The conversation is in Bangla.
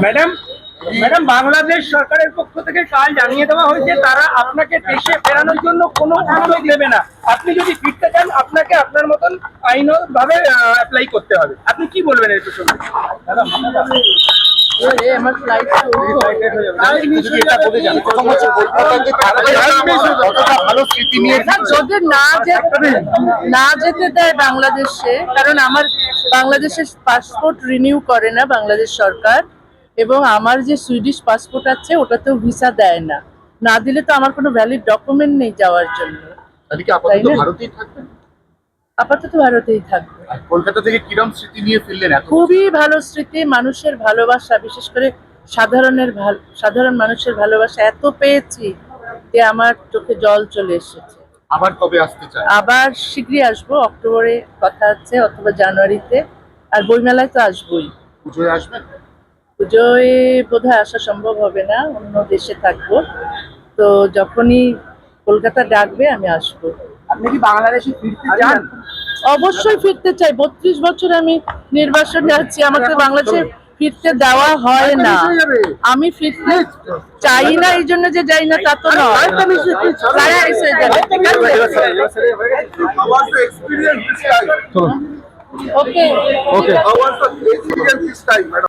ম্যাডাম ম্যাডাম বাংলাদেশ সরকারের পক্ষ থেকে কাল জানিয়ে দেওয়া হয়েছে তারা আপনাকে দেশে ফেরানোর জন্য কোনো অনুমতি দেবে না। আপনি যদি ফিরতে চান আপনাকে আপনার মতন আইনভাবে অ্যাপ্লাই করতে হবে। আপনি কি বলবেন এই প্রসঙ্গে? যদি না যেতে দেয় বাংলাদেশে, কারণ আমার বাংলাদেশের পাসপোর্ট রিনিউ করে না বাংলাদেশ সরকার, এবং আমার যে সুইডিশ পাসপোর্ট আছে ওটাতেও ভিসা দেয় না। না দিলে তো আমার কোনো ভ্যালিড ডকুমেন্ট নেই যাওয়ার জন্য। আপাতত ভারতেই থাকবে। কলকাতা থেকে কিরম স্মৃতি নিয়ে ফিরলেন? খুবই ভালো স্মৃতি, মানুষের ভালোবাসা, বিশেষ করে সাধারণ মানুষের ভালোবাসা এত পেয়েছি যে আমার চোখে জল চলে এসেছে। আবার কবে আসতে চান? আবার শীঘ্রই আসবো, অক্টোবরে কথা আছে অথবা জানুয়ারিতে। আর বইমেলায় তো আসবোই। পুজোয় আসবেন? পুজোয় বোধহয় আসা সম্ভব হবে না, অন্য দেশে থাকবো। তো যখনই কলকাতা ডাকবে আমি আসবো। আপনি কি বাংলাদেশে ফিরতে চান? অবশ্যই ফিরতে চাই। 32 বছর আমি নির্বাসনে আছি, আমাকে বাংলাদেশে ফিরতে দেওয়া হয় না। আমি ফিরতে চাই না, এই জন্য যে যাই না তা তো নয়। ওকে।